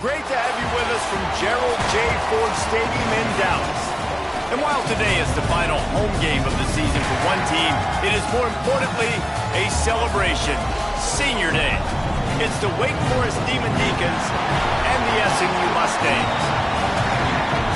great to have you with us from Gerald J. Ford Stadium in Dallas. And while today is the final home game of the season for one team, it is more importantly a celebration, Senior Day. It's the Wake Forest Demon Deacons and the SMU Mustangs.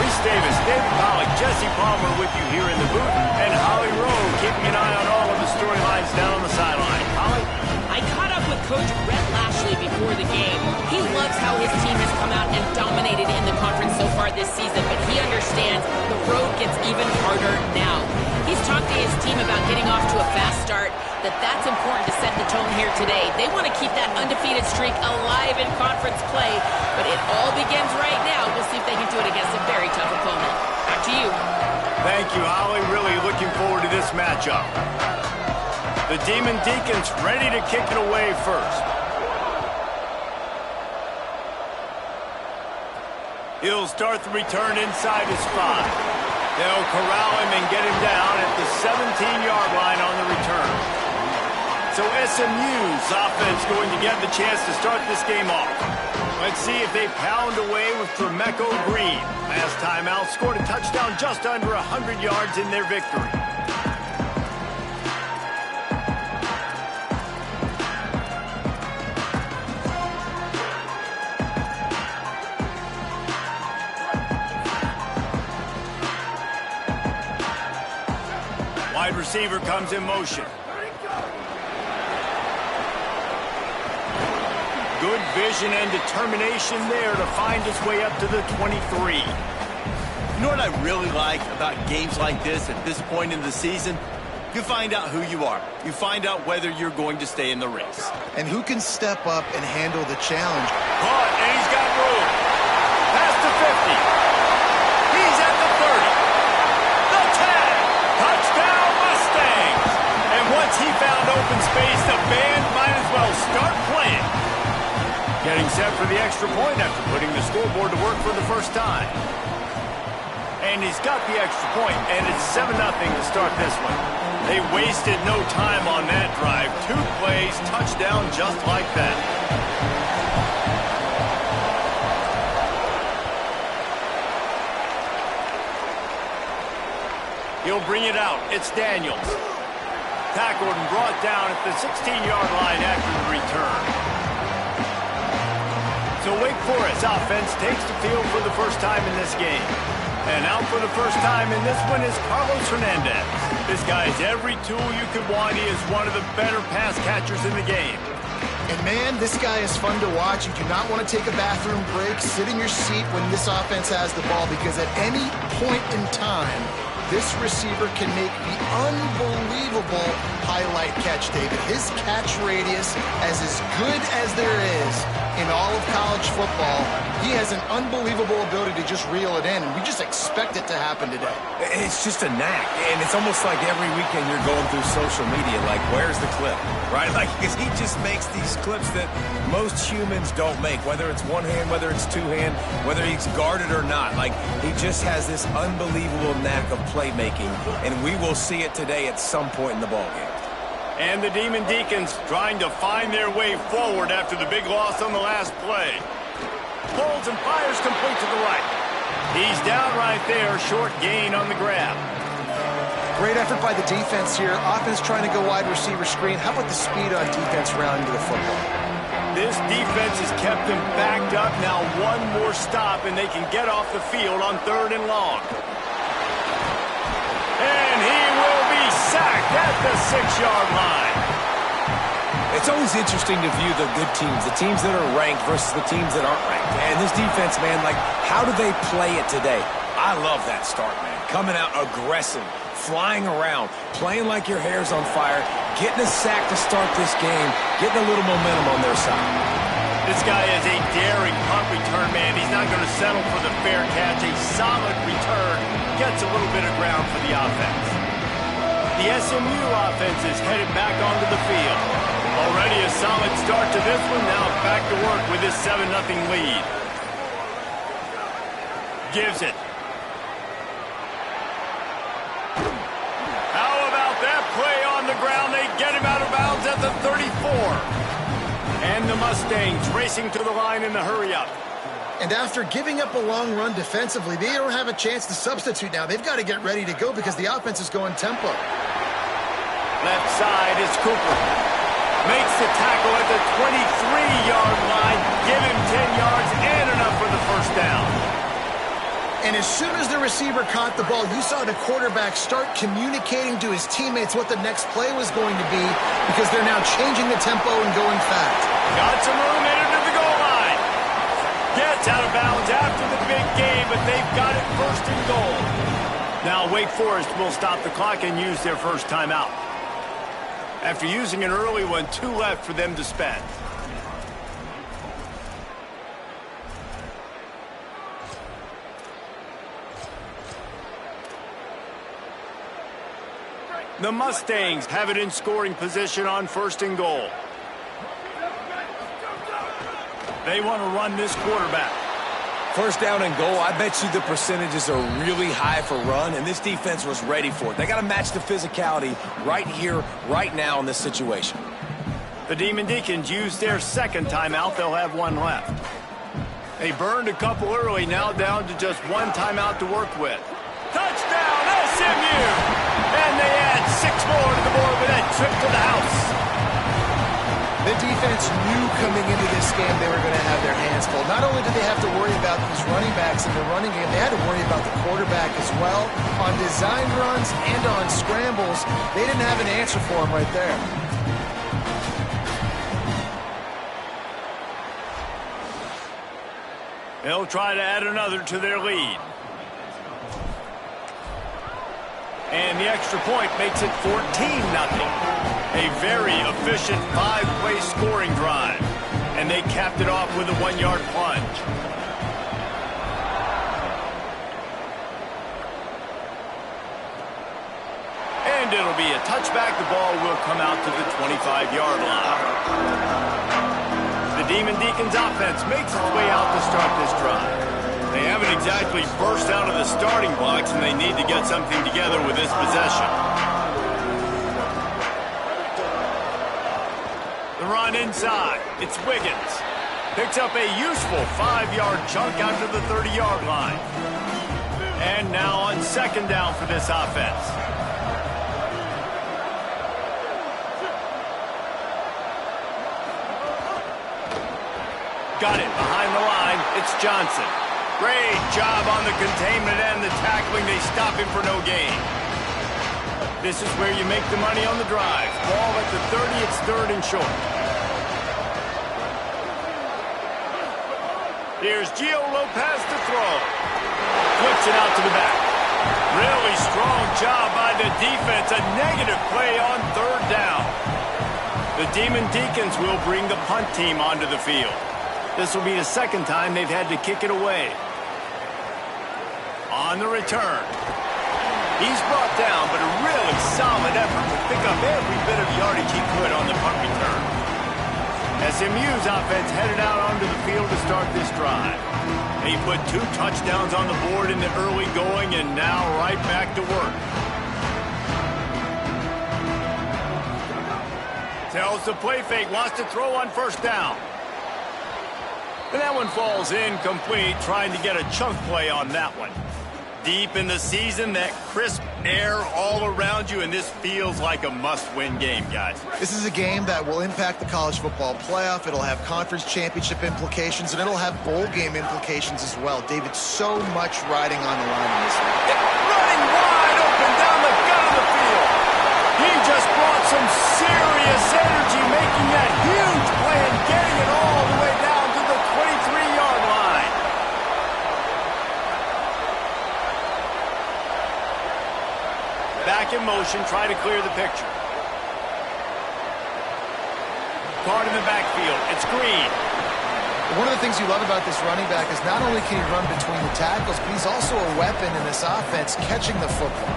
Reese Davis, David Pollock, Jesse Palmer with you here in the booth, and Holly Rowe keeping an eye on all of the storylines down on the sideline. Holly? I caught up with Coach Brett Lashley before the game. He loves how his team has come out and dominated in the conference so far this season, but he understands the road gets even harder now. He's talked to his team about getting off to a fast start, that's important to set the tone here today. They want to keep that undefeated streak alive in conference play, but it all begins right now. We'll see if they can do it against a very tough opponent. Back to you. Thank you, Holly. Really looking forward to this matchup. The Demon Deacons ready to kick it away first. He'll start the return inside his 5. They'll corral him and get him down at the 17-yard line on the return. So SMU's offense going to get the chance to start this game off. Let's see if they pound away with Tremeco Green. Last time out, scored a touchdown just under 100 yards in their victory. Wide receiver comes in motion. Good vision and determination there to find his way up to the 23. You know what I really like about games like this at this point in the season? You find out who you are. You find out whether you're going to stay in the race. And who can step up and handle the challenge. Caught, and he's got room. Past the 50. He's at the 30. The 10. Touchdown, Mustangs. And once he found open space, the band might as well start playing. Getting set for the extra point after putting the scoreboard to work for the first time. And he's got the extra point, and it's 7-0 to start this one. They wasted no time on that drive. 2 plays, touchdown just like that. He'll bring it out. It's Daniels. Tackled and brought down at the 16-yard line after the return. So Wake Forest offense takes the field for the first time in this game. And out for the first time in this one is Carlos Hernandez. This guy has every tool you could want. He is one of the better pass catchers in the game. And man, this guy is fun to watch. You do not want to take a bathroom break. Sit in your seat when this offense has the ball, because at any point in time, this receiver can make the unbelievable highlight catch, David. His catch radius is as good as there is in all of college football. He has an unbelievable ability to just reel it in, and we just expect it to happen today. It's just a knack, and it's almost like every weekend you're going through social media, like, where's the clip, right? Like, because he just makes these clips that most humans don't make, whether it's one hand, whether it's two hand, whether he's guarded or not. Like, he just has this unbelievable knack of playmaking, and we will see it today at some point in the ballgame. And the Demon Deacons trying to find their way forward after the big loss on the last play. Pulls and fires complete to the right. He's down right there, short gain on the grab. Great effort by the defense here. Offense trying to go wide receiver screen. How about the speed on defense rounding to the football? This defense has kept them backed up. Now one more stop, and they can get off the field on 3rd and long. And he will be sacked at the 6-yard line. It's always interesting to view the good teams, the teams that are ranked versus the teams that aren't ranked. And this defense, man, like, how do they play it today? I love that start, man. Coming out aggressive, flying around, playing like your hair's on fire, getting a sack to start this game, getting a little momentum on their side. This guy is a daring punt return man. He's not going to settle for the fair catch. A solid return gets a little bit of ground for the offense. The SMU offense is headed back onto the field. Already a solid start to this one. Now back to work with this 7-0 lead. Gives it. How about that play on the ground? They get him out of bounds at the 34. And the Mustangs racing to the line in the hurry-up. And after giving up a long run defensively, they don't have a chance to substitute now. They've got to get ready to go because the offense is going tempo. Left side is Cooper. Makes the tackle at the 23-yard line. Give him 10 yards and enough for the first down. And as soon as the receiver caught the ball, you saw the quarterback start communicating to his teammates what the next play was going to be because they're now changing the tempo and going fast. Got some room headed to the goal line. Gets out of bounds after the big game, but they've got it first and goal. Now Wake Forest will stop the clock and use their first timeout. After using an early one, 2 left for them to spend. The Mustangs have it in scoring position on first and goal. They want to run this quarterback. First down and goal, I bet you the percentages are really high for run, and this defense was ready for it. They got to match the physicality right here, right now in this situation. The Demon Deacons used their second timeout. They'll have 1 left. They burned a couple early, now down to just 1 timeout to work with. Touchdown, SMU! And they add 6 more to the board with that trip to the house. The defense knew coming into this game they were going to have their hands full. Not only did they have to worry about these running backs in the running game, they had to worry about the quarterback as well. On design runs and on scrambles, they didn't have an answer for him right there. They'll try to add another to their lead. And the extra point makes it 14-0. A very efficient 5-play scoring drive. And they capped it off with a 1-yard plunge. And it'll be a touchback. The ball will come out to the 25-yard line. The Demon Deacons offense makes its way out to start this drive. They haven't exactly burst out of the starting blocks, and they need to get something together with this possession. The run inside. It's Wiggins. Picks up a useful 5-yard chunk out to the 30-yard line. And now on second down for this offense. Got it behind the line. It's Johnson. Great job on the containment and the tackling. They stop him for no gain. This is where you make the money on the drive. Ball at the 30. It's third and short. Here's Gio Lopez to throw. Flips it out to the back. Really strong job by the defense. A negative play on third down. The Demon Deacons will bring the punt team onto the field. This will be the second time they've had to kick it away. On the return. He's brought down, but a really solid effort to pick up every bit of yardage he could on the punt return. SMU's offense headed out onto the field to start this drive. They put 2 touchdowns on the board in the early going and now right back to work. Tells the play fake, wants to throw on first down. And that one falls incomplete, trying to get a chunk play on that one. Deep in the season, that crisp air all around you, and this feels like a must-win game, guys. This is a game that will impact the college football playoff. It'll have conference championship implications, and it'll have bowl game implications as well. David, so much riding on the line in this one. Running wide open down the gut of the field. He just brought some serious energy, making that huge play and getting it all the way down to the 23-yard line. Back in motion, try to clear the picture. Caught in the backfield. It's Green. One of the things you love about this running back is not only can he run between the tackles, but he's also a weapon in this offense catching the football.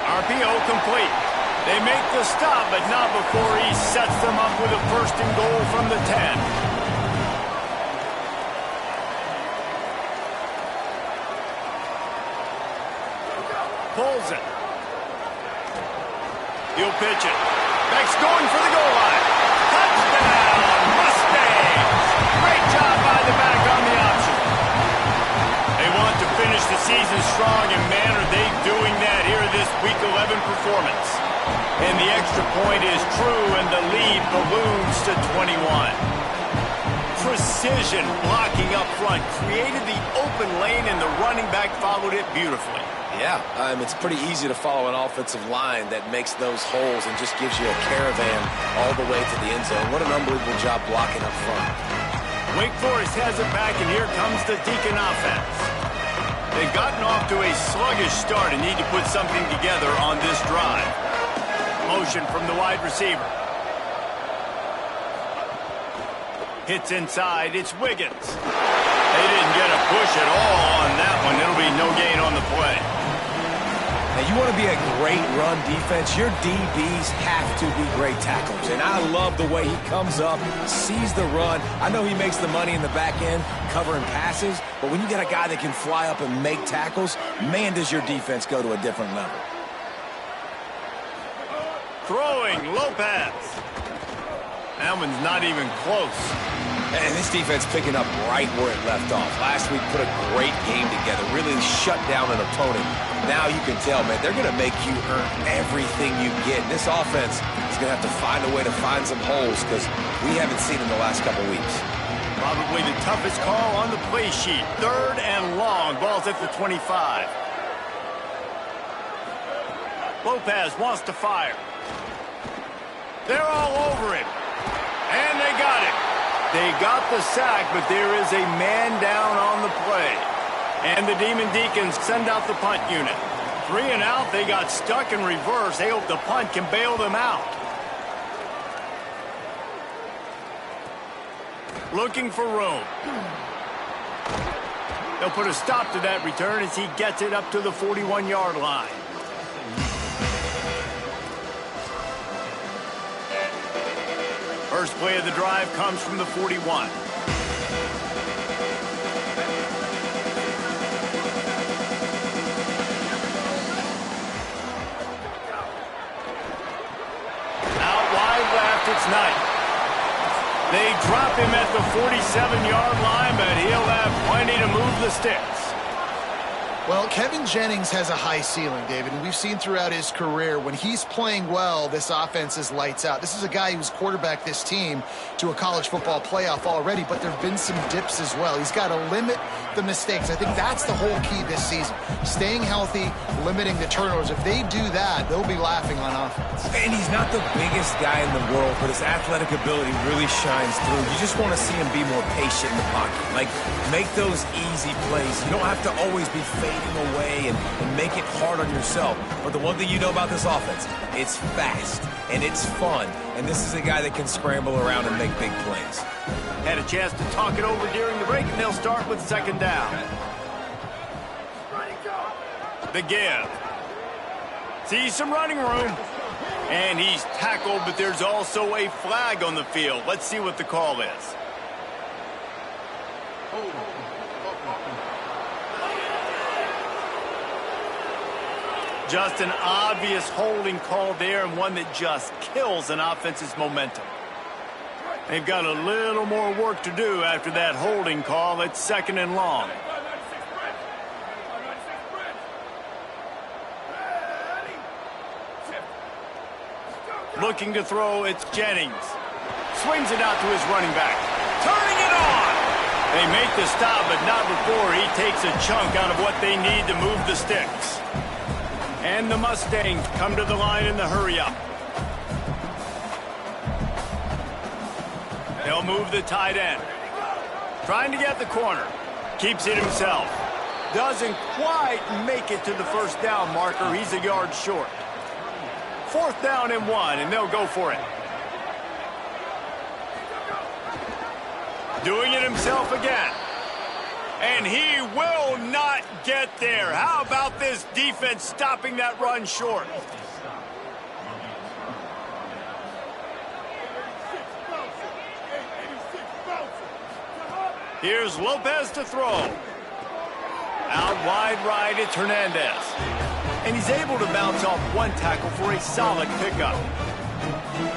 RPO complete. They make the stop, but not before he sets them up with a first and goal from the 10. pulls it. He'll pitch it. Beck's going for the goal line. Touchdown, Mustangs! Great job by the back on the option. They want to finish the season strong, and man, are they doing that here in this Week 11 performance. And the extra point is true, and the lead balloons to 21. Precision blocking up front created the open lane, and the running back followed it beautifully. Yeah, it's pretty easy to follow an offensive line that makes those holes and just gives you a caravan all the way to the end zone. What an unbelievable job blocking up front. Wake Forest has it back, and here comes the Deacon offense. They've gotten off to a sluggish start and need to put something together on this drive. Motion from the wide receiver. Hits inside. It's Wiggins. They didn't get a push at all on that one. It'll be no gain on the play. Now, you want to be a great run defense, your DBs have to be great tacklers. And I love the way he comes up, sees the run. I know he makes the money in the back end covering passes, but when you get a guy that can fly up and make tackles, man, does your defense go to a different level. Throwing, Lopez. That one's not even close. And this defense picking up right where it left off. Last week put a great game together, really shut down an opponent. Now you can tell, man, they're going to make you earn everything you get. This offense is going to have to find a way to find some holes because we haven't seen them the last couple weeks. Probably the toughest call on the play sheet. 3rd and long. Ball's at the 25. Lopez wants to fire. They're all over him. And they got it. They got the sack, but there is a man down on the play. And the Demon Deacons send out the punt unit. 3 and out, they got stuck in reverse. They hope the punt can bail them out. Looking for room. They'll put a stop to that return as he gets it up to the 41-yard line. First play of the drive comes from the 41. Out wide left, it's Knight. They drop him at the 47-yard line, but he'll have plenty to move the sticks. Well, Kevin Jennings has a high ceiling, David, and we've seen throughout his career when he's playing well, this offense is lights out. This is a guy who's quarterbacked this team to a college football playoff already, but there have been some dips as well. He's got to limit the mistakes. I think that's the whole key this season. Staying healthy, limiting the turnovers. If they do that, they'll be laughing on offense. And he's not the biggest guy in the world, but his athletic ability really shines through. You just want to see him be more patient in the pocket. Like, make those easy plays. You don't have to always be fading away and make it hard on yourself. But the one thing you know about this offense, it's fast and it's fun. And this is a guy that can scramble around and make big plays. Had a chance to talk it over during the break, and they'll start with 2nd down. The give. Sees some running room. And he's tackled, but there's also a flag on the field. Let's see what the call is. Just an obvious holding call there, and one that just kills an offense's momentum. They've got a little more work to do after that holding call. It's 2nd and long. Looking to throw, it's Jennings. Swings it out to his running back. Turning it on! They make the stop, but not before he takes a chunk out of what they need to move the sticks. And the Mustangs come to the line in the hurry-up. They'll move the tight end. Trying to get the corner. Keeps it himself. Doesn't quite make it to the 1st down marker. He's a yard short. 4th down and 1, and they'll go for it. Doing it himself again. And he will not get there. How about this defense stopping that run short? Here's Lopez to throw. Out wide right, it's Hernandez. and he's able to bounce off one tackle for a solid pickup.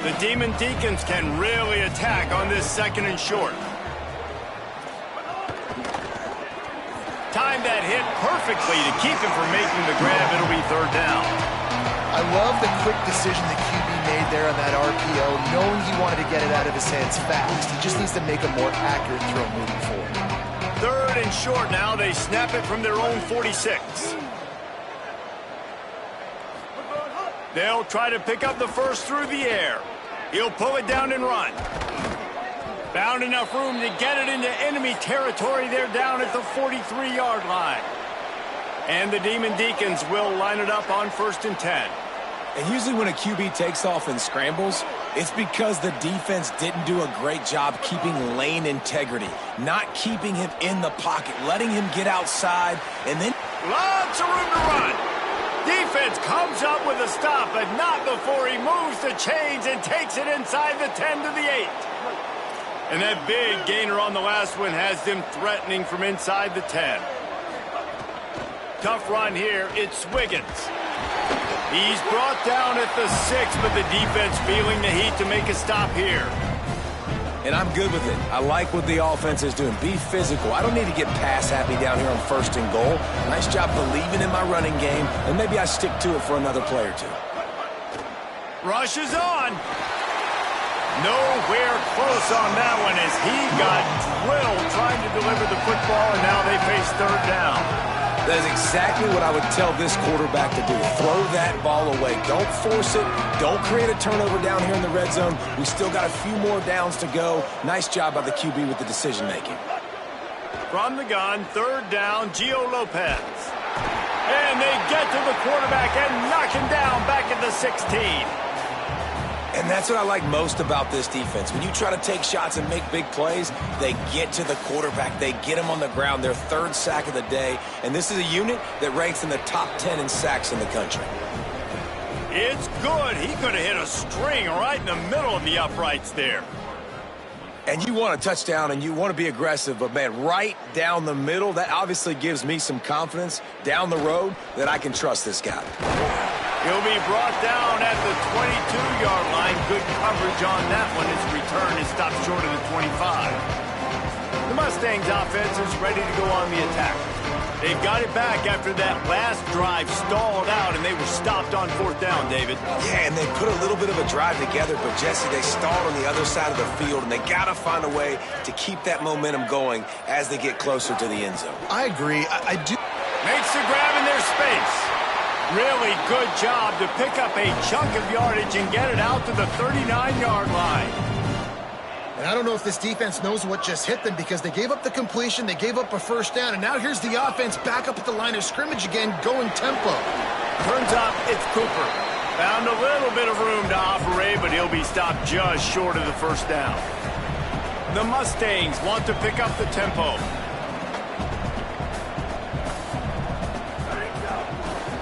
The Demon Deacons can really attack on this 2nd and short. Timed that hit perfectly to keep him from making the grab. It'll be 3rd down. I love the quick decision the QB made there on that RPO, knowing he wanted to get it out of his hands fast. He just needs to make a more accurate throw moving forward. 3rd and short now. They snap it from their own 46. They'll try to pick up the first through the air. He'll pull it down and run. Found enough room to get it into enemy territory. They're down at the 43-yard line. And the Demon Deacons will line it up on 1st and 10. And usually when a QB takes off and scrambles, it's because the defense didn't do a great job keeping lane integrity, not keeping him in the pocket, letting him get outside, and then lots of room to run. Defense comes up with a stop, but not before he moves the chains and takes it inside the 10 to the 8. And that big gainer on the last one has them threatening from inside the 10. Tough run here. It's Wiggins. He's brought down at the 6, but the defense feeling the heat to make a stop here. And I'm good with it. I like what the offense is doing. Be physical. I don't need to get pass happy down here on 1st and goal. Nice job believing in my running game, and maybe I stick to it for another play or 2. Rush is on. Nowhere close on that one as he got drilled trying to deliver the football, and now they face 3rd down. That is exactly what I would tell this quarterback to do. Throw that ball away. Don't force it. Don't create a turnover down here in the red zone. We still got a few more downs to go. Nice job by the QB with the decision-making. From the gun, 3rd down, Gio Lopez. And they get to the quarterback and knock him down back at the 16. And that's what I like most about this defense. When you try to take shots and make big plays, they get to the quarterback. They get him on the ground, their 3rd sack of the day. And this is a unit that ranks in the top 10 in sacks in the country. It's good. He could have hit a string right in the middle of the uprights there. And you want a touchdown and you want to be aggressive, but, man, right down the middle, that obviously gives me some confidence down the road that I can trust this guy. He'll be brought down at the 22-yard line. Good coverage on that one. His return is stopped short of the 25. The Mustangs offense is ready to go on the attack. They've got it back after that last drive stalled out, and they were stopped on 4th down, David. Yeah, and they put a little bit of a drive together, but, Jesse, they stalled on the other side of the field, and they got to find a way to keep that momentum going as they get closer to the end zone. I agree. I do. Makes the grab in their space. Really good job to pick up a chunk of yardage and get it out to the 39-yard line. And I don't know if this defense knows what just hit them because they gave up the completion, they gave up a 1st down, and now here's the offense back up at the line of scrimmage again, going tempo. Turns out it's Cooper. Found a little bit of room to operate, but he'll be stopped just short of the 1st down. The Mustangs want to pick up the tempo.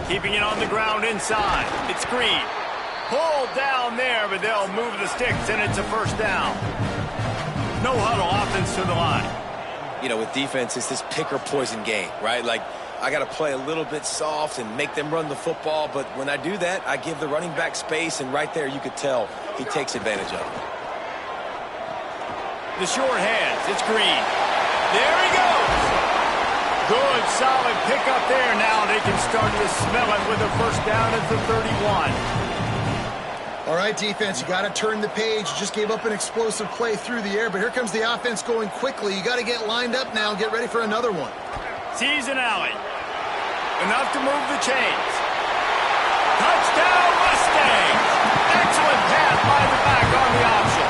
Keeping it on the ground inside. It's Green. Pulled down there, but they'll move the sticks, and it's a 1st down. No huddle, offense to the line. You know, with defense, it's this pick-or-poison game, right? Like, I got to play a little bit soft and make them run the football, but when I do that, I give the running back space, and right there you could tell he takes advantage of it. The short hands. It's Green. There he goes. Good, solid pickup there. Now they can start to smell it with a 1st down at the 31. All right, defense, you got to turn the page. You just gave up an explosive play through the air, but here comes the offense going quickly. You got to get lined up now and get ready for another one. Sees an alley. Enough to move the chains. Touchdown, Mustangs! Excellent pass by the back on the option.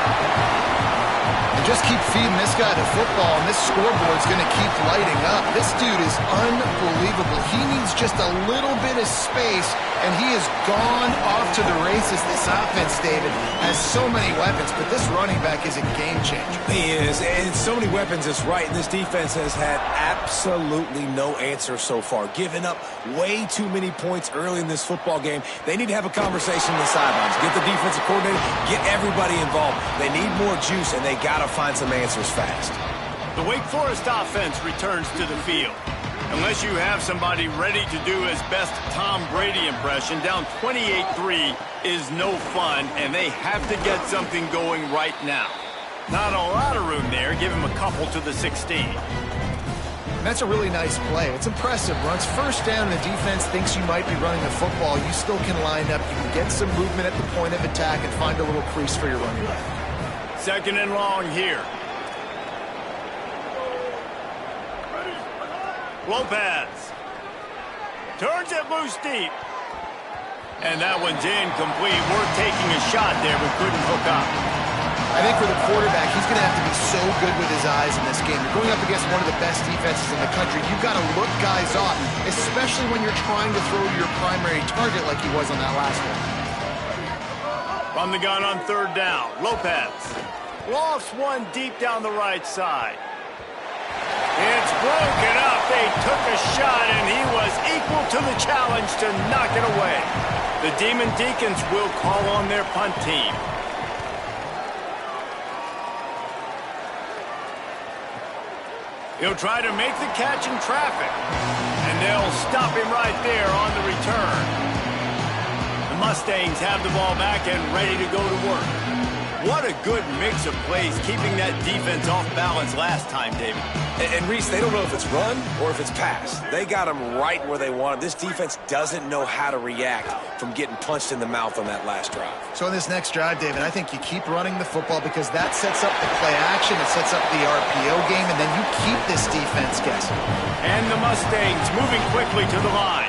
And just keep feeding this guy the football, and this scoreboard's going to keep lighting up. This dude is unbelievable. He needs just a little bit of space, and he has gone off to the races. This offense, David, has so many weapons, but this running back is a game changer. He is, and so many weapons is right. This defense has had absolutely no answer so far, giving up way too many points early in this football game. They need to have a conversation on the sidelines. Get the defensive coordinator, get everybody involved. They need more juice, and they got to find some answers fast. The Wake Forest offense returns to the field. Unless you have somebody ready to do his best Tom Brady impression, down 28-3 is no fun, and they have to get something going right now. Not a lot of room there. Give him a couple to the 16. That's a really nice play. It's impressive. Runs first down, and the defense thinks you might be running the football. You still can line up. You can get some movement at the point of attack and find a little crease for your running back. Second and long here. Lopez turns it loose deep. And that one's incomplete. We're taking a shot there, but couldn't hook up. I think for the quarterback, he's going to have to be so good with his eyes in this game. You're going up against one of the best defenses in the country. You've got to look guys off, especially when you're trying to throw your primary target like he was on that last one. From the gun on third down, Lopez lofts one deep down the right side. It's broken up. They took a shot, and he was equal to the challenge to knock it away. The Demon Deacons will call on their punt team. He'll try to make the catch in traffic, and they'll stop him right there on the return. The Mustangs have the ball back and ready to go to work. What a good mix of plays, keeping that defense off balance last time, David. And Reese, they don't know if it's run or if it's pass. They got them right where they want them. This defense doesn't know how to react from getting punched in the mouth on that last drive. So in this next drive, David, I think you keep running the football because that sets up the play action, it sets up the RPO game, and then you keep this defense guessing. And the Mustangs moving quickly to the line.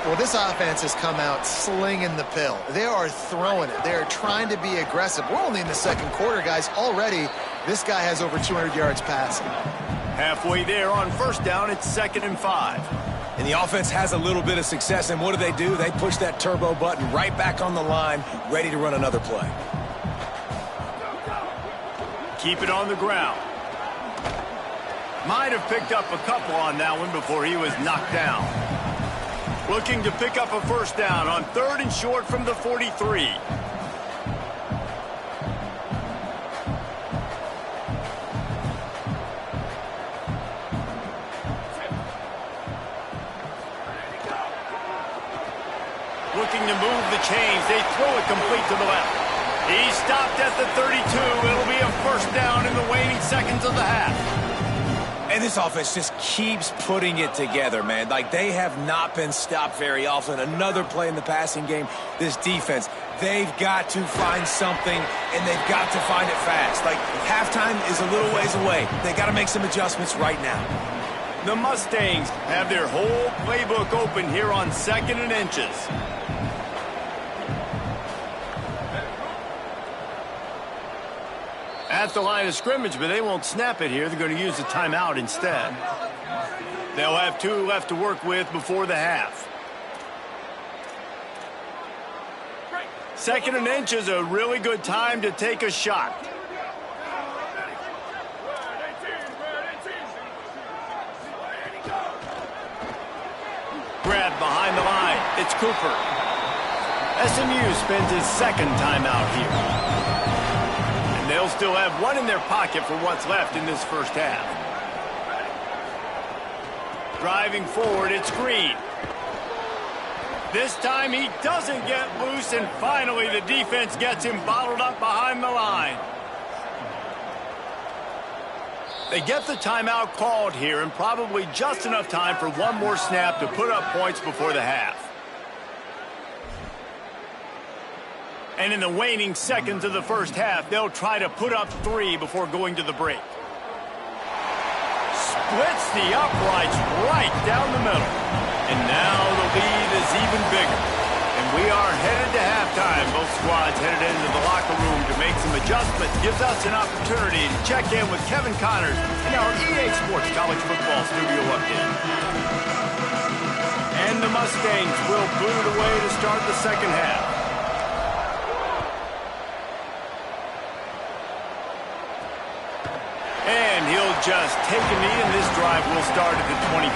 Well, this offense has come out slinging the pill. They are throwing it. They are trying to be aggressive. We're only in the second quarter, guys. Already, this guy has over 200 yards passing. Halfway there on first down, it's 2nd and 5. And the offense has a little bit of success, and what do? They push that turbo button right back on the line, ready to run another play. Keep it on the ground. Might have picked up a couple on that one before he was knocked down. Looking to pick up a first down on 3rd and short from the 43. Looking to move the chains. They throw it complete to the left. He stopped at the 32. It'll be a first down in the waning seconds of the half. And this offense just keeps putting it together, man. Like, they have not been stopped very often. Another play in the passing game. This defense, they've got to find something, and they've got to find it fast. Like, halftime is a little ways away. They got to make some adjustments right now. The Mustangs have their whole playbook open here on 2nd and inches. At the line of scrimmage, but they won't snap it here. They're going to use the timeout instead. They'll have 2 left to work with before the half. 2nd and inch is a really good time to take a shot. Grab behind the line. It's Cooper. SMU spends his 2nd timeout here. They'll still have 1 in their pocket for what's left in this first half. Driving forward, it's Green. This time he doesn't get loose, and finally the defense gets him bottled up behind the line. They get the timeout called here, and probably just enough time for one more snap to put up points before the half. And in the waning seconds of the first half, they'll try to put up 3 before going to the break. Splits the uprights right down the middle. And now the lead is even bigger. And we are headed to halftime. Both squads headed into the locker room to make some adjustments. Gives us an opportunity to check in with Kevin Connors in our EA Sports College Football Studio update. And the Mustangs will boot it away to start the second half. And he'll just take a knee, and this drive will start at the 25.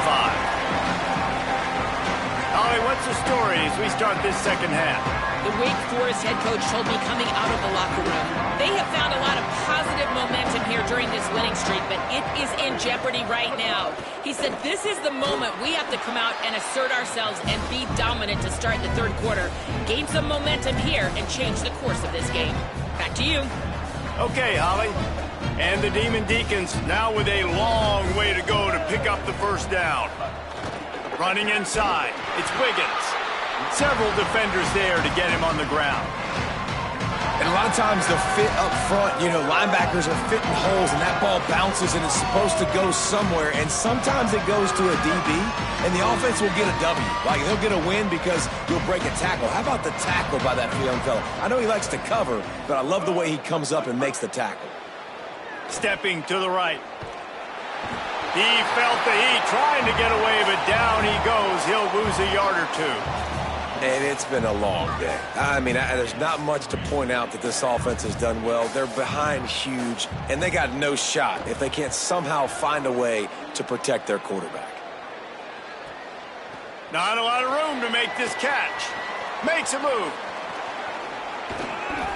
Ollie, what's the story as we start this second half? The Wake Forest head coach told me coming out of the locker room, they have found a lot of positive momentum here during this winning streak, but it is in jeopardy right now. He said this is the moment we have to come out and assert ourselves and be dominant to start the third quarter. Gain some momentum here and change the course of this game. Back to you. Okay, Holly. And the Demon Deacons now with a long way to go to pick up the first down. Running inside, it's Wiggins. Several defenders there to get him on the ground. And a lot of times the fit up front, you know, linebackers are fitting holes and that ball bounces and it's supposed to go somewhere. And sometimes it goes to a DB and the offense will get a W. Like they'll get a win because you'll break a tackle. How about the tackle by that young fella? I know he likes to cover, but I love the way he comes up and makes the tackle. Stepping to the right. He felt the heat trying to get away, but down he goes. He'll lose a yard or two. And it's been a long day. I mean, there's not much to point out that this offense has done well. They're behind huge, and they got no shot if they can't somehow find a way to protect their quarterback. Not a lot of room to make this catch. Makes a move.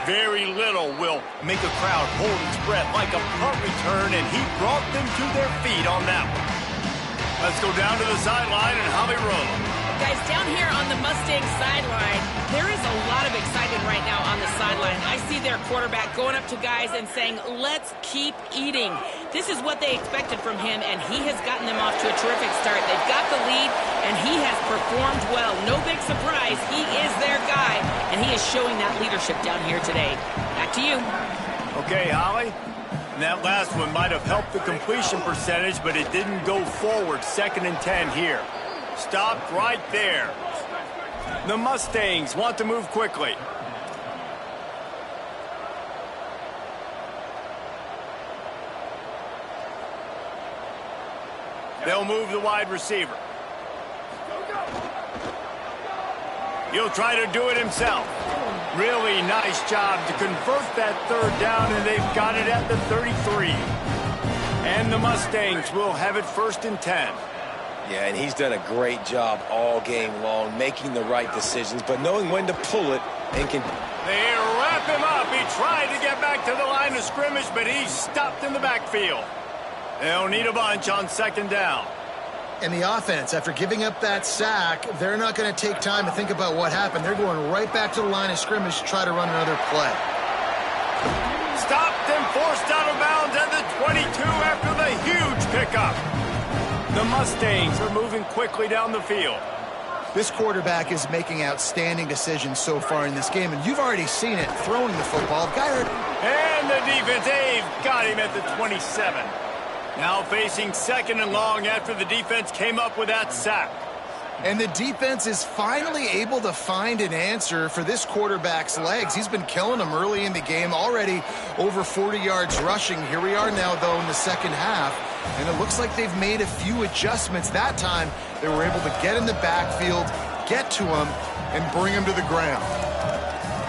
Very little will make a crowd hold its breath like a punt return, and he brought them to their feet on that one. Let's go down to the sideline and Holly roll. Guys, down here on the Mustang sideline, there is a lot of excitement right now on the sideline. I see their quarterback going up to guys and saying, let's keep eating. This is what they expected from him, and he has gotten them off to a terrific start. They've got the lead, and he has performed well. No big surprise. He is their guy, and he is showing that leadership down here today. Back to you. Okay, Holly. And that last one might have helped the completion percentage, but it didn't go forward. 2nd and 10 here. Stopped right there. The Mustangs want to move quickly. They'll move the wide receiver. He'll try to do it himself. Really nice job to convert that 3rd down, and they've got it at the 33. And the Mustangs will have it 1st and 10. Yeah, and he's done a great job all game long, making the right decisions, but knowing when to pull it and can... They wrap him up. He tried to get back to the line of scrimmage, but he's stopped in the backfield. They'll need a bunch on 2nd down. And the offense, after giving up that sack, they're not going to take time to think about what happened. They're going right back to the line of scrimmage to try to run another play. Stopped and forced out of bounds at the 22 after the huge pickup. The Mustangs are moving quickly down the field. This quarterback is making outstanding decisions so far in this game, and you've already seen it throwing the football. And the defense, they've got him at the 27. Now facing 2nd and long after the defense came up with that sack. And the defense is finally able to find an answer for this quarterback's legs. He's been killing them early in the game, already over 40 yards rushing. Here we are now, though, in the 2nd half. And it looks like they've made a few adjustments. That time, they were able to get in the backfield, get to him, and bring him to the ground.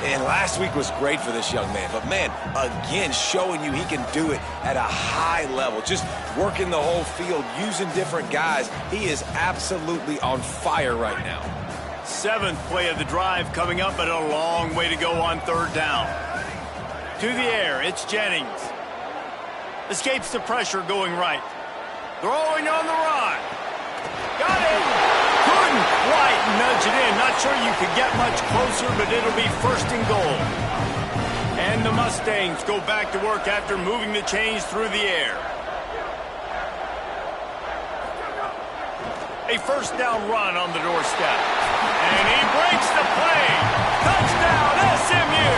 And last week was great for this young man. But, man, again, showing you he can do it at a high level. Just working the whole field, using different guys. He is absolutely on fire right now. 7th play of the drive coming up, but a long way to go on 3rd down. To the air, it's Jennings. Escapes the pressure going right. Throwing on the run. Got it. Couldn't quite nudge it in. Not sure you could get much closer, but it'll be 1st and goal. And the Mustangs go back to work after moving the chains through the air. A 1st down run on the doorstep. And he breaks the play. Touchdown, SMU!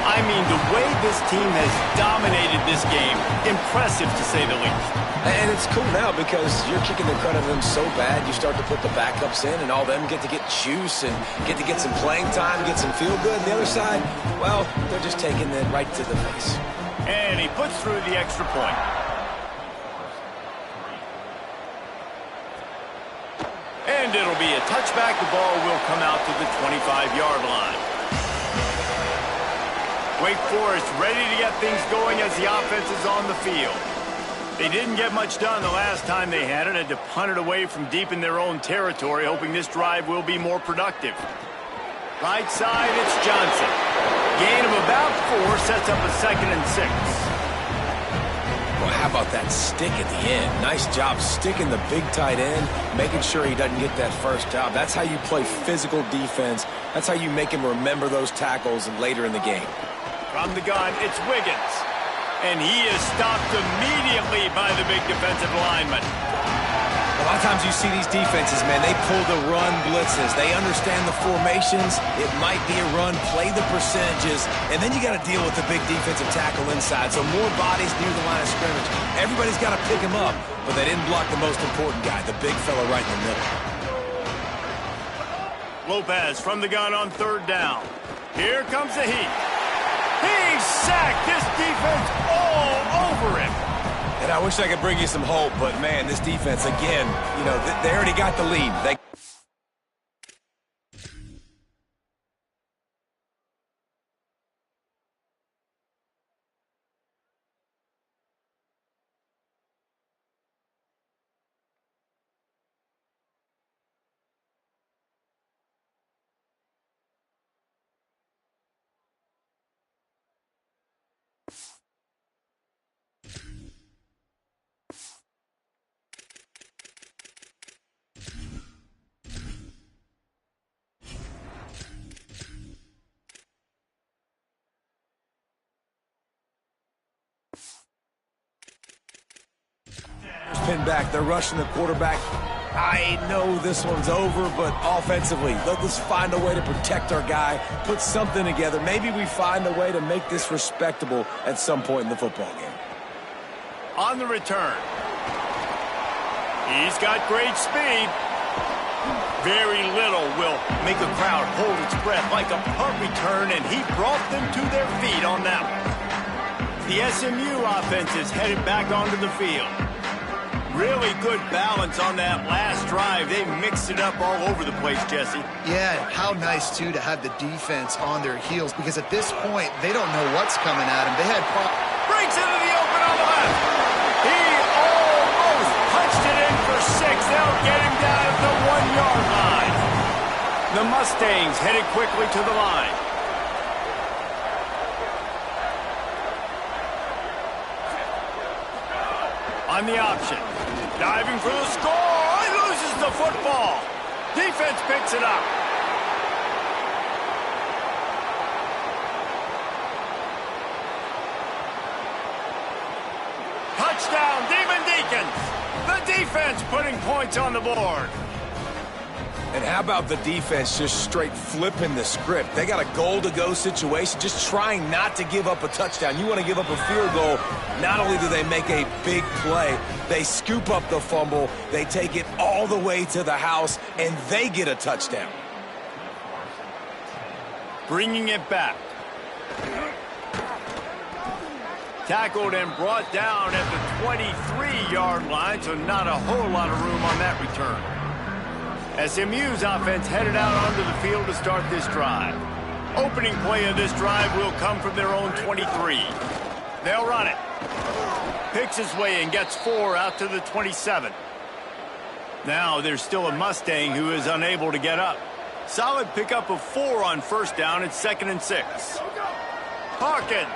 I mean, the way this team has dominated this game, impressive to say the least. And it's cool now because you're kicking the crud of them so bad, you start to put the backups in, and all them get to get juice and get to get some playing time, get some feel good. And the other side, well, they're just taking it right to the face. And he puts through the extra point. And it'll be a touchback. The ball will come out to the 25-yard line. Wake Forest ready to get things going as the offense is on the field. They didn't get much done the last time they had it. Had to punt it away from deep in their own territory, hoping this drive will be more productive. Right side, it's Johnson. Gain of about 4 sets up a 2nd and 6. Well, how about that stick at the end? Nice job sticking the big tight end, making sure he doesn't get that first down. That's how you play physical defense. That's how you make him remember those tackles later in the game. From the gun, it's Wiggins. And he is stopped immediately by the big defensive lineman. A lot of times you see these defenses, man, they pull the run blitzes. They understand the formations. It might be a run, play the percentages, and then you got to deal with the big defensive tackle inside. So more bodies near the line of scrimmage. Everybody's got to pick him up, but they didn't block the most important guy, the big fella right in the middle. Lopez from the gun on 3rd down. Here comes the heat. He sacked this defense all over him. And I wish I could bring you some hope, but, man, this defense, again, you know, they already got the lead. Pin back, they're rushing the quarterback. I know this one's over, but offensively, let's find a way to protect our guy, put something together. Maybe we find a way to make this respectable at some point in the football game. On the return. He's got great speed. Very little will make a crowd hold its breath like a punt return, and he brought them to their feet on that one. The SMU offense is headed back onto the field. Really good balance on that last drive. They mixed it up all over the place, Jesse. Yeah, how nice, too, to have the defense on their heels, because at this point, they don't know what's coming at them. They had breaks into the open on the left. He almost punched it in for 6. They'll get him down at the 1-yard line. The Mustangs headed quickly to the line. On the option. Diving for the score. He loses the football. Defense picks it up. Touchdown, Demon Deacons. The defense putting points on the board. And how about the defense just straight flipping the script? They got a goal-to-go situation, just trying not to give up a touchdown. You want to give up a field goal, not only do they make a big play, they scoop up the fumble, they take it all the way to the house, and they get a touchdown. Bringing it back. Tackled and brought down at the 23-yard line, so not a whole lot of room on that return. SMU's offense headed out onto the field to start this drive. Opening play of this drive will come from their own 23. They'll run it. Picks his way and gets 4 out to the 27. Now there's still a Mustang who is unable to get up. Solid pickup of 4 on 1st down. It's 2nd and 6. Hawkins.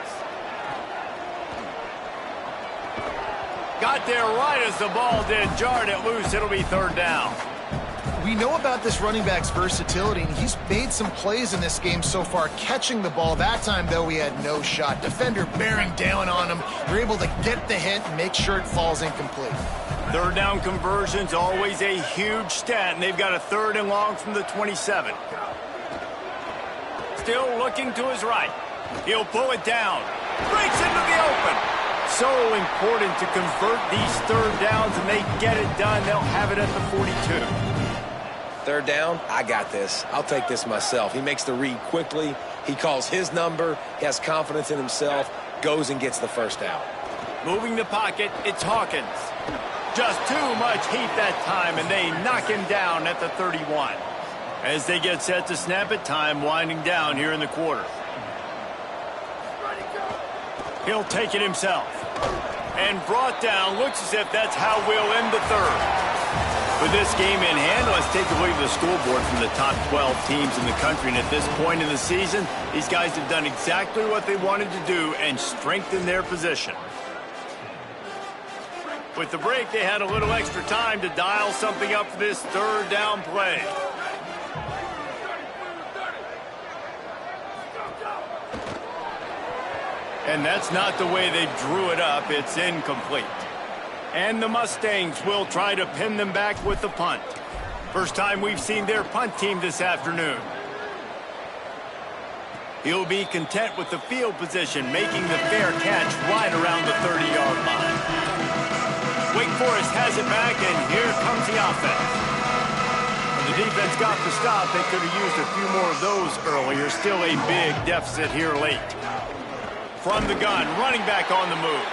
Got there right as the ball did. Jarred it loose. It'll be 3rd down. We know about this running back's versatility, and he's made some plays in this game so far, catching the ball. That time, though, he had no shot. Defender bearing down on him. They're able to get the hit and make sure it falls incomplete. 3rd down conversion's always a huge stat, and they've got a 3rd and long from the 27. Still looking to his right. He'll pull it down. Breaks into the open. So important to convert these 3rd downs, and they get it done. They'll have it at the 42. 3rd down, I got this. I'll take this myself. He makes the read quickly. He calls his number. He has confidence in himself. Goes and gets the 1st down. Moving the pocket, it's Hawkins. Just too much heat that time, and they knock him down at the 31. As they get set to snap it, time winding down here in the quarter. He'll take it himself. And brought down. Looks as if that's how we'll end the 3rd. With this game in hand, let's take a look at the scoreboard from the top 12 teams in the country. And at this point in the season, these guys have done exactly what they wanted to do and strengthened their position. With the break, they had a little extra time to dial something up for this third down play. And that's not the way they drew it up. It's incomplete. And the Mustangs will try to pin them back with the punt. First time we've seen their punt team this afternoon. He'll be content with the field position, making the fair catch right around the 30-yard line. Wake Forest has it back, and here comes the offense. When the defense got the stop, they could have used a few more of those earlier. Still a big deficit here late. From the gun, running back on the move.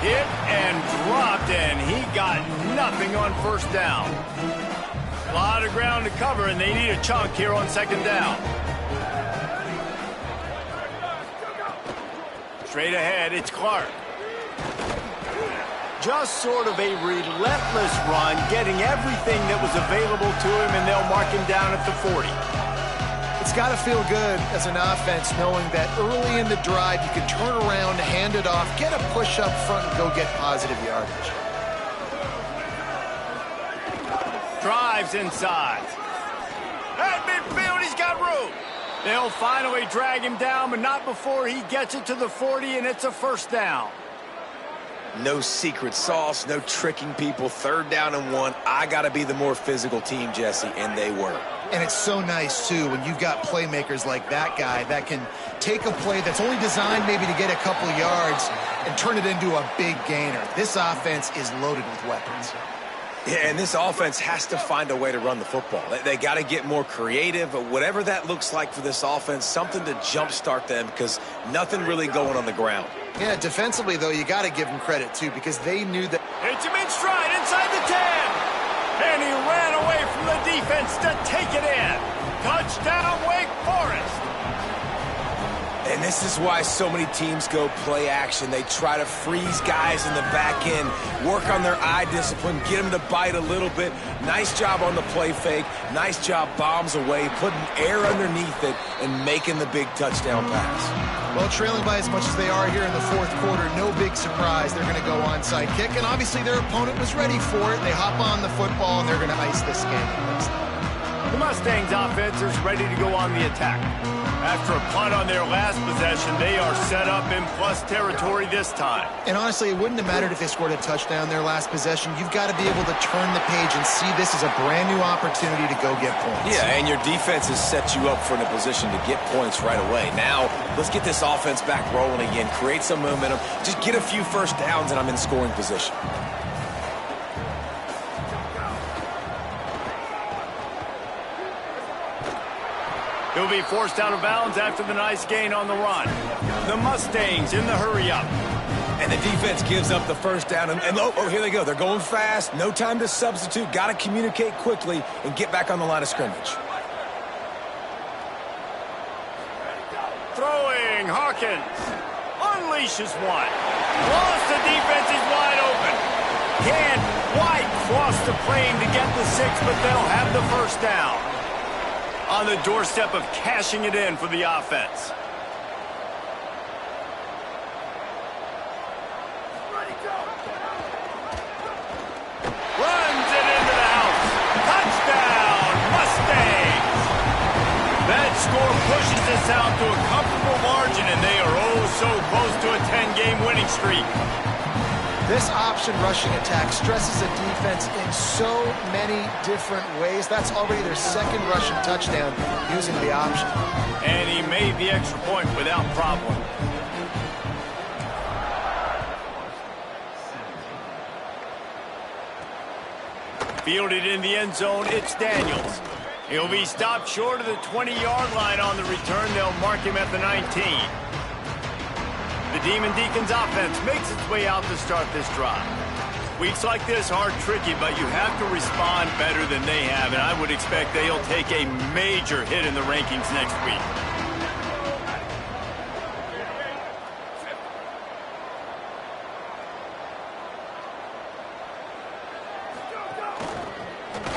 Hit and dropped, and he got nothing on first down. A lot of ground to cover, and they need a chunk here on second down. Straight ahead, it's Clark. Just sort of a relentless run, getting everything that was available to him, and they'll mark him down at the 40. It's got to feel good as an offense knowing that early in the drive you can turn around, hand it off, get a push up front, and go get positive yardage. Drives inside. At midfield, he's got room. They'll finally drag him down, but not before he gets it to the 40, and it's a first down. No secret sauce, no tricking people. Third down and 1. I got to be the more physical team, Jesse, and they were. And it's so nice, too, when you've got playmakers like that guy that can take a play that's only designed maybe to get a couple yards and turn it into a big gainer. This offense is loaded with weapons. Yeah, and this offense has to find a way to run the football. They got to get more creative, but whatever that looks like for this offense, something to jumpstart them because nothing really going on the ground. Yeah, defensively, though, you got to give them credit, too, because they knew that. Hits him in stride inside the 10. And he ran away from the defense to take it in. Touchdown, Wake Forest. And this is why so many teams go play action. They try to freeze guys in the back end, work on their eye discipline, get them to bite a little bit. Nice job on the play fake. Nice job bombs away, putting air underneath it, and making the big touchdown pass. Well, trailing by as much as they are here in the fourth quarter, no big surprise. They're going to go onside kick, and obviously their opponent was ready for it. They hop on the football, and they're going to ice this game. The Mustangs offense is ready to go on the attack. After a punt on their last possession, they are set up in plus territory this time. And honestly, it wouldn't have mattered if they scored a touchdown their last possession. You've got to be able to turn the page and see this as a brand new opportunity to go get points. Yeah, and your defense has set you up for in a position to get points right away. Now, let's get this offense back rolling again, create some momentum, just get a few first downs, and I'm in scoring position. He'll be forced out of bounds after the nice gain on the run. The Mustangs in the hurry-up. And the defense gives up the first down. And oh, here they go. They're going fast. No time to substitute. Got to communicate quickly and get back on the line of scrimmage. Throwing, Hawkins. Unleashes one. Lost the defense is wide open. Can't quite cross the plane to get the 6, but they'll have the first down. On the doorstep of cashing it in for the offense. Runs it into the house. Touchdown, Mustangs! That score pushes this out to a comfortable margin, and they are oh so close to a 10-game winning streak. This option rushing attack stresses a defense in so many different ways. That's already their second rushing touchdown using the option. And he made the extra point without problem. Fielded in the end zone, it's Daniels. He'll be stopped short of the 20-yard line on the return. They'll mark him at the 19. The Demon Deacons offense makes its way out to start this drive. Weeks like this are tricky, but you have to respond better than they have, and I would expect they'll take a major hit in the rankings next week.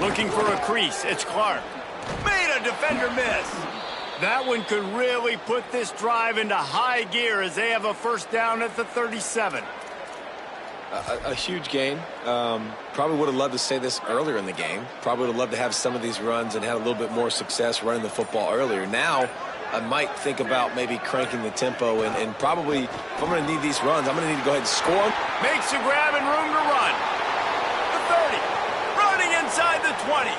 Looking for a crease. It's Clark. Made a defender miss. That one could really put this drive into high gear as they have a first down at the 37. A huge gain. Probably would have loved to say this earlier in the game. Probably would have loved to have some of these runs and had a little bit more success running the football earlier. Now, I might think about maybe cranking the tempo and probably, if I'm going to need these runs, I'm going to need to go ahead and score. Makes a grab and room to run. The 30. Running inside the 20.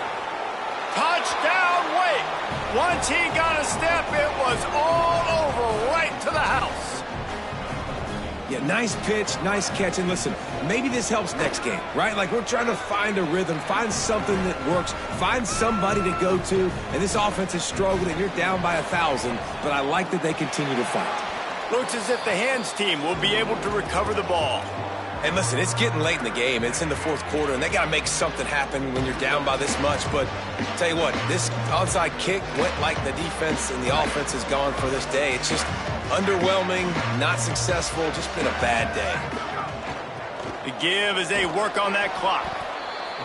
Touchdown, Wake. Once he got a step, it was all over right to the house. Yeah, nice pitch, nice catch. And listen, maybe this helps next game, right? Like, we're trying to find a rhythm, find something that works, find somebody to go to. And this offense is struggling, and you're down by 1,000. But I like that they continue to fight. Looks as if the hands team will be able to recover the ball. And listen, it's getting late in the game. It's in the fourth quarter, and they got to make something happen when you're down by this much. But tell you what, this onside kick went like the defense and the offense is gone for this day. It's just underwhelming, not successful, just been a bad day. The give as they work on that clock.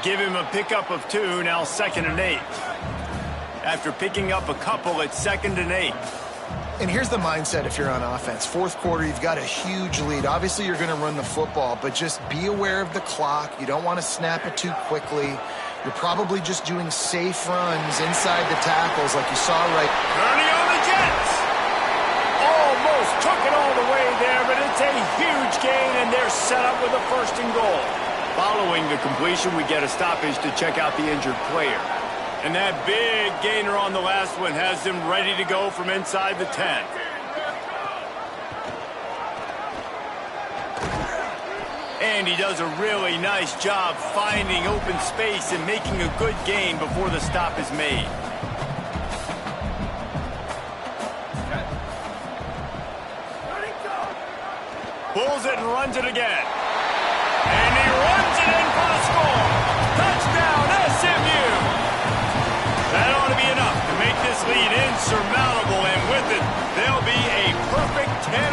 Give him a pickup of 2, now 2nd and 8. After picking up a couple, it's 2nd and 8. And here's the mindset if you're on offense. Fourth quarter, you've got a huge lead. Obviously, you're going to run the football, but just be aware of the clock. You don't want to snap it too quickly. You're probably just doing safe runs inside the tackles like you saw right. Gurney on the Jets. Almost took it all the way there, but it's a huge gain, and they're set up with a 1st and goal. Following the completion, we get a stoppage to check out the injured player. And that big gainer on the last one has them ready to go from inside the 10. And he does a really nice job finding open space and making a good gain before the stop is made. Pulls it and runs it again. And he runs it in for the score. Touchdown, SMU! That ought to be enough to make this lead insurmountable, and with it, they'll be a perfect 10-0.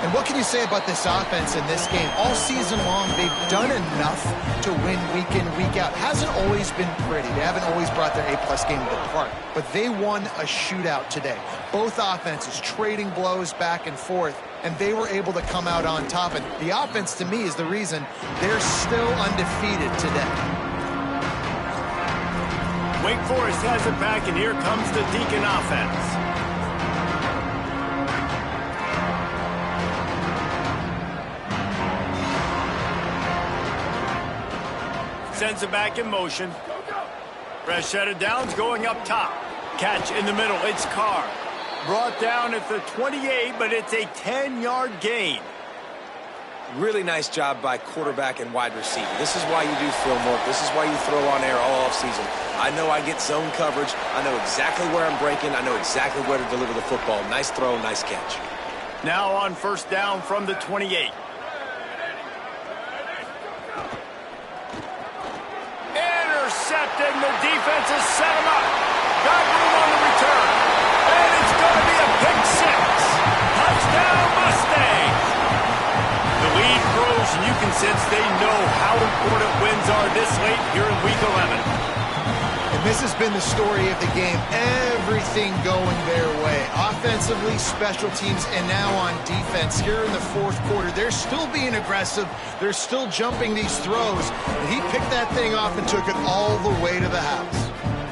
And what can you say about this offense in this game? All season long, they've done enough to win week in, week out. Hasn't always been pretty. They haven't always brought their A-plus game to the park. But they won a shootout today. Both offenses trading blows back and forth, and they were able to come out on top. And the offense, to me, is the reason they're still undefeated today. Wake Forest has it back, and here comes the Deacon offense. Sends it back in motion. Fresh set of downs going up top. Catch in the middle. It's Carr. Brought down at the 28, but it's a 10-yard gain. Really nice job by quarterback and wide receiver. This is why you do film work. This is why you throw on air all offseason. I know I get zone coverage. I know exactly where I'm breaking. I know exactly where to deliver the football. Nice throw, nice catch. Now on 1st down from the 28. Intercepting. The defense has set him up. Got room on the return. And it's going to be a pick 6. Touchdown, Mustangs. The lead grows, and you can sense they know how important wins are this late here in Week 11. And this has been the story of the game. Everything going their way. Offensively, special teams, and now on defense here in the fourth quarter. They're still being aggressive. They're still jumping these throws. And he picked that thing off and took it all the way to the house.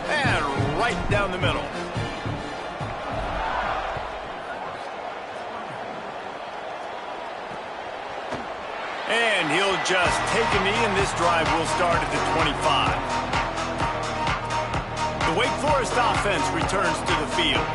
And right down the middle. And he'll just take a knee, and this drive will start at the 25. The Wake Forest offense returns to the field.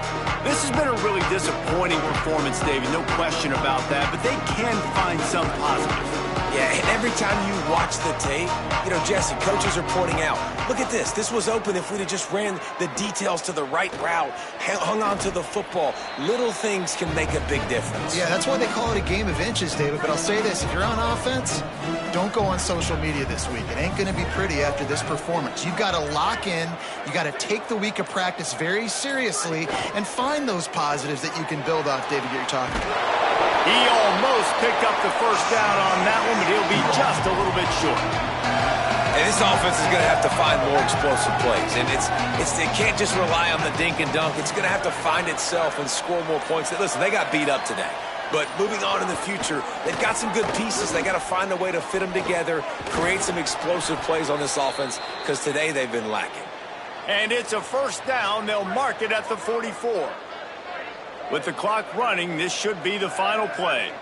This has been a really disappointing performance, David, no question about that, but they can find some positive. Yeah, and every time you watch the tape, you know, Jesse, coaches are pointing out, look at this. This was open if we'd have just ran the details to the right route, hung on to the football. Little things can make a big difference. Yeah, that's why they call it a game of inches, David. But I'll say this, if you're on offense, don't go on social media this week. It ain't going to be pretty after this performance. You've got to lock in. You got to take the week of practice very seriously and find those positives that you can build off, David, that you're talking about. He almost picked up the first down on that one, but he'll be just a little bit short. And this offense is going to have to find more explosive plays. And it can't just rely on the dink and dunk. It's going to have to find itself and score more points. Listen, they got beat up today. But moving on in the future, they've got some good pieces. They got to find a way to fit them together, create some explosive plays on this offense, because today they've been lacking. And it's a first down. They'll mark it at the 44. With the clock running, this should be the final play.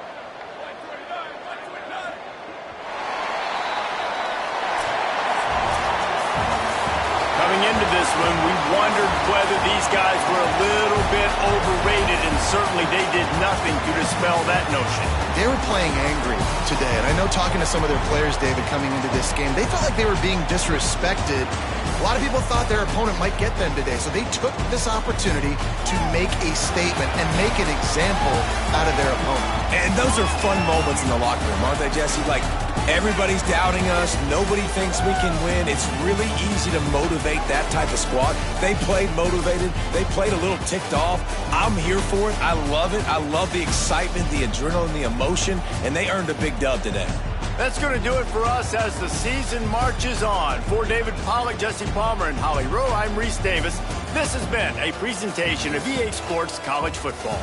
Coming into this one, we wondered whether these guys were a little bit overrated, and certainly they did nothing to dispel that notion. They were playing angry today, and I know talking to some of their players, David, coming into this game, they felt like they were being disrespected. A lot of people thought their opponent might get them today, so they took this opportunity to make a statement and make an example out of their opponent. And those are fun moments in the locker room, aren't they, Jesse? Like, everybody's doubting us. Nobody thinks we can win. It's really easy to motivate that type of squad. They played motivated. They played a little ticked off. I'm here for it. I love it. I love the excitement, the adrenaline, the emotion, and they earned a big dub today. That's going to do it for us as the season marches on. For David Pollack, Jesse Palmer, and Holly Rowe, I'm Reese Davis. This has been a presentation of EA Sports College Football.